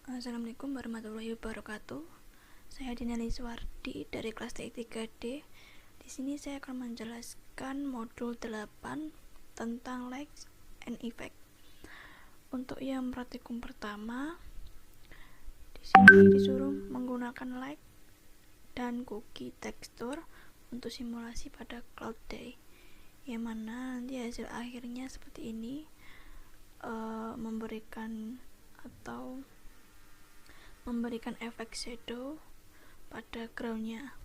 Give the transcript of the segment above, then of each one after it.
Assalamualaikum warahmatullahi wabarakatuh. Saya Dinali Suwardi dari kelas T3D. Di sini saya akan menjelaskan modul 8 tentang likes and effect. Untuk yang praktikum pertama, di sini disuruh menggunakan like dan cookie tekstur untuk simulasi pada cloud day, yang mana nanti hasil akhirnya seperti ini, memberikan efek shadow pada groundnya.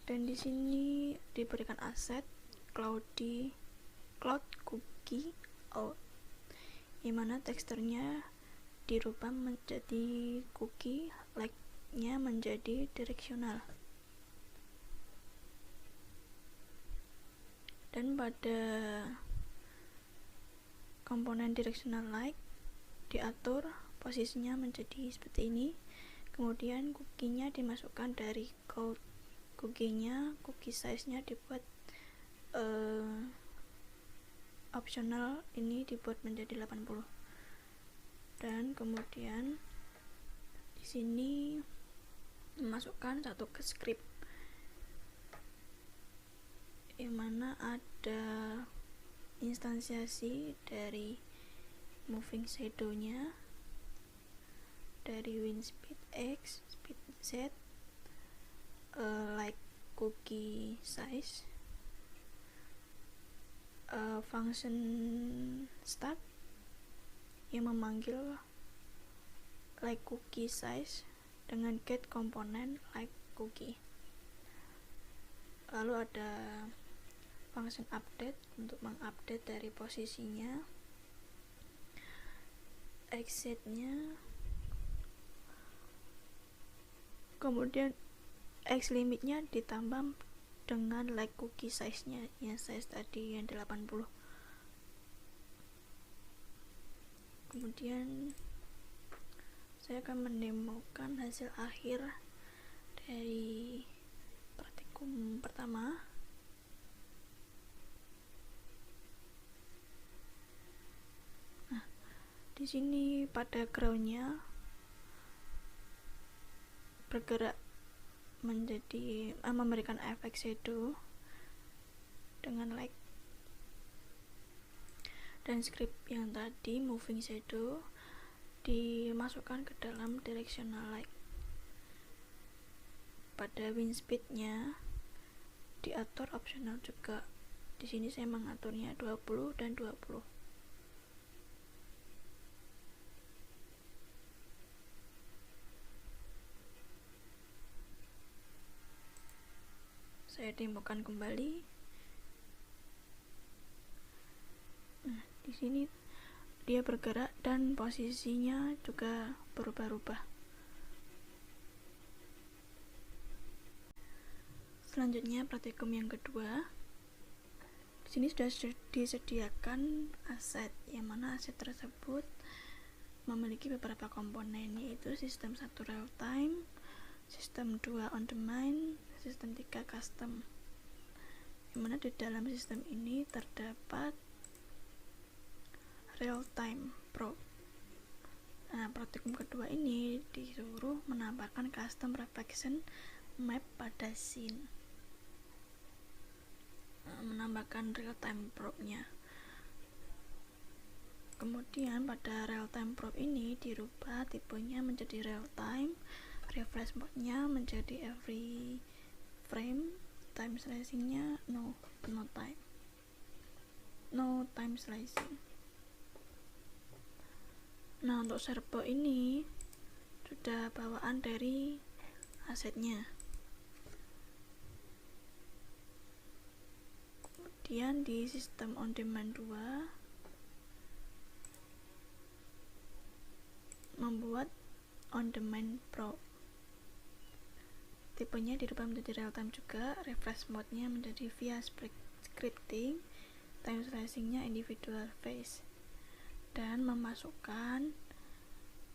Dan di sini diberikan aset cloud cookie out, yang mana teksturnya dirubah menjadi cookie, like-nya menjadi direksional. Dan pada komponen directional like diatur posisinya menjadi seperti ini. Kemudian cookie-nya dimasukkan dari code cookie-nya, cookie size-nya dibuat optional, ini dibuat menjadi 80. Dan kemudian di sini memasukkan satu ke script, yang mana ada instansiasi dari moving shadow-nya, dari win speed X, speed Z, like cookie size, function start yang memanggil like cookie size dengan get komponen like cookie. Lalu ada function update untuk mengupdate dari posisinya, exit-nya, kemudian X limitnya ditambah dengan like cookie size-nya, yang size tadi yang 80. Kemudian saya akan mendemokan hasil akhir dari praktikum pertama. Nah, di sini pada ground-nya bergerak menjadi memberikan efek shadow dengan like, dan script yang tadi moving shadow dimasukkan ke dalam directional like. Pada win speed-nya diatur optional juga. Di sini saya mengaturnya 20 dan 20. Saya demokan kembali. Nah, di sini dia bergerak dan posisinya juga berubah-ubah. Selanjutnya praktikum yang kedua. Di sini sudah disediakan aset, yang mana aset tersebut memiliki beberapa komponen, yaitu sistem 1 real time, sistem 2 on demand, sistem 3 custom. Yang mana di dalam sistem ini terdapat real time probe. Nah, praktikum kedua ini disuruh menambahkan custom reflection map pada scene, menambahkan real time probe-nya. Kemudian pada real time probe ini dirubah tipenya menjadi real time, refresh mode-nya menjadi every frame, time slicing-nya no time slicing. Nah, untuk servo ini sudah bawaan dari asetnya. Kemudian di sistem on demand 2 membuat on demand probe, tipenya dirubah menjadi real time juga, refresh mode-nya menjadi via scripting, time slicing-nya individual phase, dan memasukkan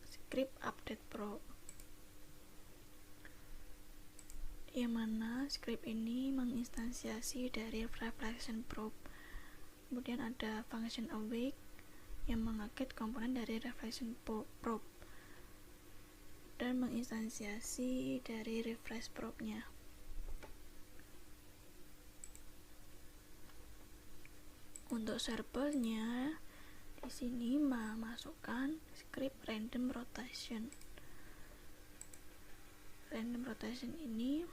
script update probe, yang mana script ini menginstansiasi dari reflection probe Kemudian ada function awake yang mengakit komponen dari reflection probe dan menginstansiasi dari refresh probe-nya. Untuk servernya di sini masukkan script random rotation. Random rotation ini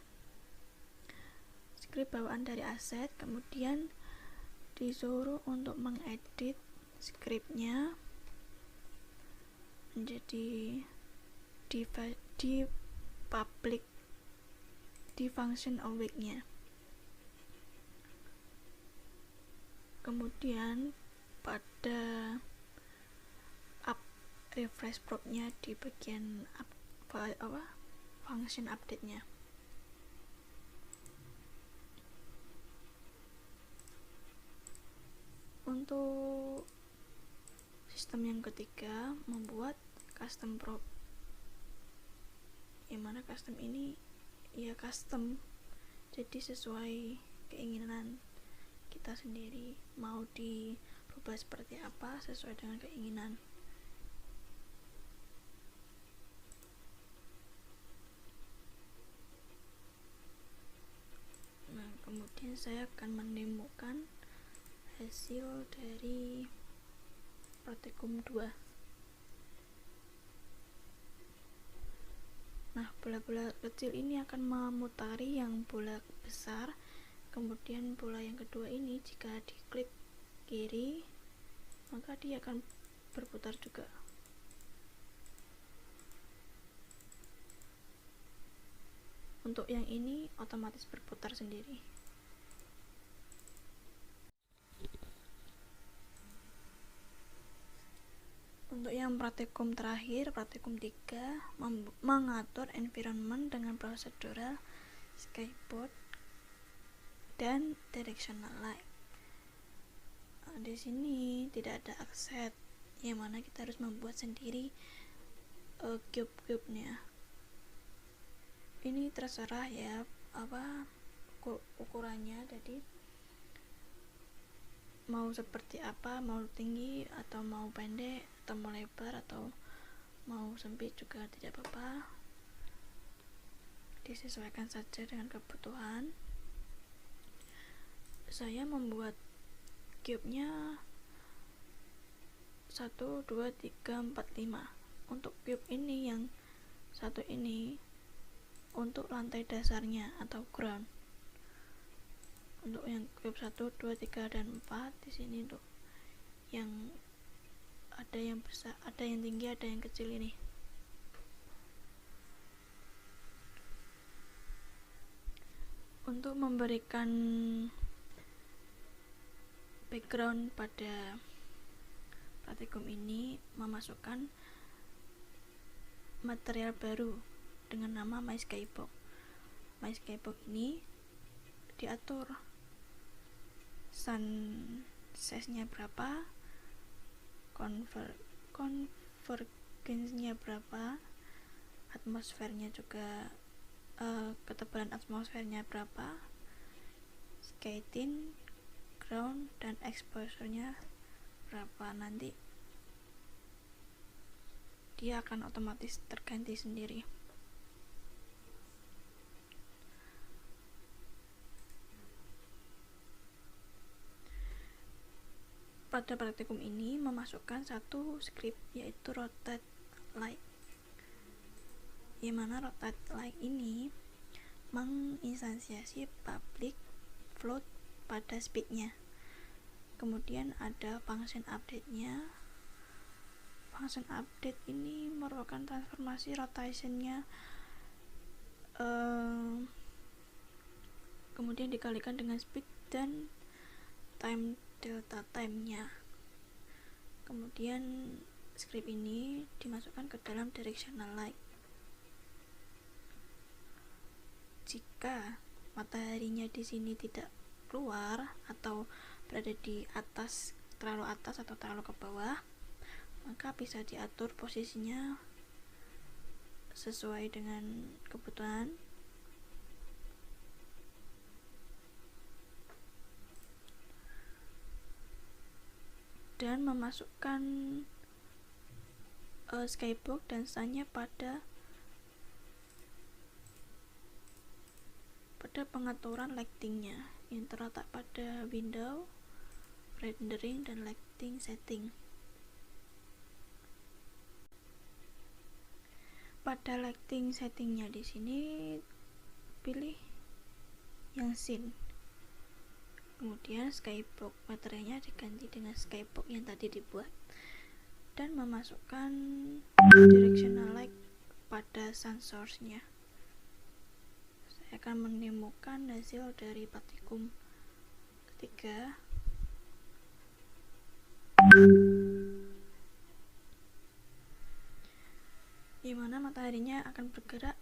script bawaan dari aset, kemudian disuruh untuk mengedit scriptnya menjadi di public di function awake-nya. Kemudian pada refresh probe-nya di bagian function update-nya. Untuk sistem yang ketiga, membuat custom probe. Yang mana custom ini ya custom, jadi sesuai keinginan kita sendiri, mau dirubah seperti apa sesuai dengan keinginan. Nah, kemudian saya akan menemukan hasil dari praktikum 2. Nah, bola-bola kecil ini akan memutari yang bola besar, kemudian bola yang kedua ini jika diklik kiri maka dia akan berputar juga. Untuk yang ini otomatis berputar sendiri. Untuk yang praktikum terakhir, praktikum 3, mengatur environment dengan prosedural skyboard dan directional light. Di sini tidak ada akset, yang mana kita harus membuat sendiri cube-cube-nya. Ini terserah ya ukurannya, jadi mau seperti apa, mau tinggi atau mau pendek atau mau lebar atau mau sempit juga tidak apa-apa, disesuaikan saja dengan kebutuhan. Saya membuat cube-nya 1, 2, 3, 4, 5. Untuk cube ini yang satu ini untuk lantai dasarnya atau ground. Untuk yang cube 1, 2, 3, dan 4 di sini untuk yang ada yang besar, ada yang tinggi, ada yang kecil ini. Untuk memberikan background pada praktikum ini, memasukkan material baru dengan nama MySkybox. MySkybox ini diatur sun size-nya berapa, convergence-nya berapa, atmosfernya juga ketebalan atmosfernya berapa, sky-tint, ground, dan exposure-nya berapa. Nanti dia akan otomatis terganti sendiri. Pada praktikum ini memasukkan satu script, yaitu rotate light, yang mana rotate light ini menginstansiasi public float pada speednya. Kemudian ada function update-nya. Function update ini merupakan transformasi rotationnya kemudian dikalikan dengan speed dan time delta time-nya. Kemudian script ini dimasukkan ke dalam directional light. Jika mataharinya di sini tidak keluar atau berada di atas, terlalu atas atau terlalu ke bawah, maka bisa diatur posisinya sesuai dengan kebutuhan. dan memasukkan skybox dan sunnya pada pengaturan lightingnya yang terletak pada window, rendering, dan lighting setting. Pada lighting settingnya di sini pilih yang scene, kemudian skybox baterainya diganti dengan skybox yang tadi dibuat, dan memasukkan directional light pada sun source-nya. Saya akan menemukan hasil dari praktikum ketiga, di mana mataharinya akan bergerak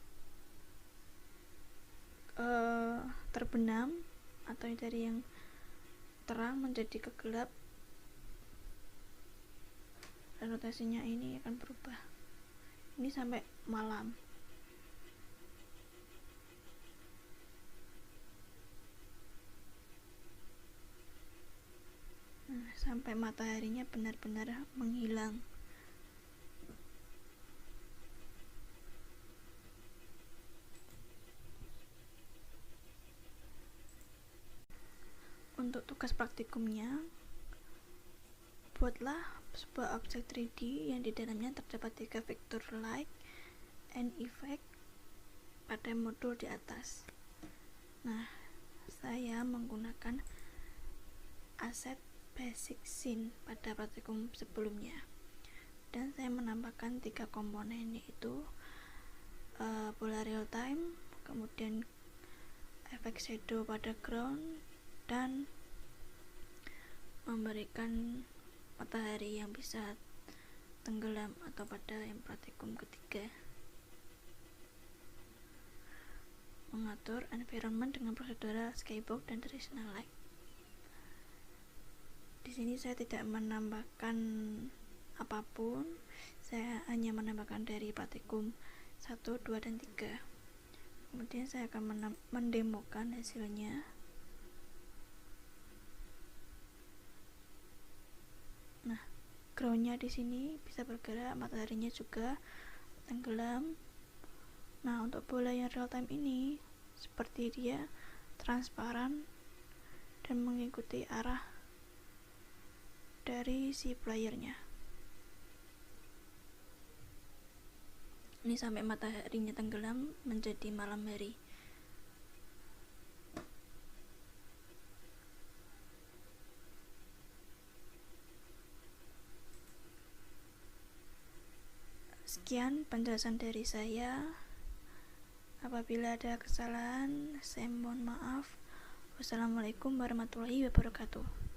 terbenam atau dari yang terang menjadi kegelap, dan rotasinya ini akan berubah ini sampai malam. Sampai mataharinya benar-benar menghilang. Untuk tugas praktikumnya, buatlah sebuah objek 3D yang di dalamnya terdapat 3 vektor light and effect pada modul di atas. Nah, saya menggunakan aset basic scene pada praktikum sebelumnya, dan saya menambahkan 3 komponen, yaitu bola real time, kemudian efek shadow pada ground, dan memberikan matahari yang bisa tenggelam atau pada yang praktikum ketiga. Mengatur environment dengan prosedural skybox dan directional light. Di sini saya tidak menambahkan apapun, saya hanya menambahkan dari praktikum 1, 2, dan 3. Kemudian saya akan mendemokan hasilnya. Nah, groundnya di sini bisa bergerak, mataharinya juga tenggelam. Nah, untuk bola yang real time ini seperti dia transparan dan mengikuti arah dari si playernya. Ini sampai mataharinya tenggelam menjadi malam hari. Sekian penjelasan dari saya. Apabila ada kesalahan, saya mohon maaf. Wassalamualaikum warahmatullahi wabarakatuh.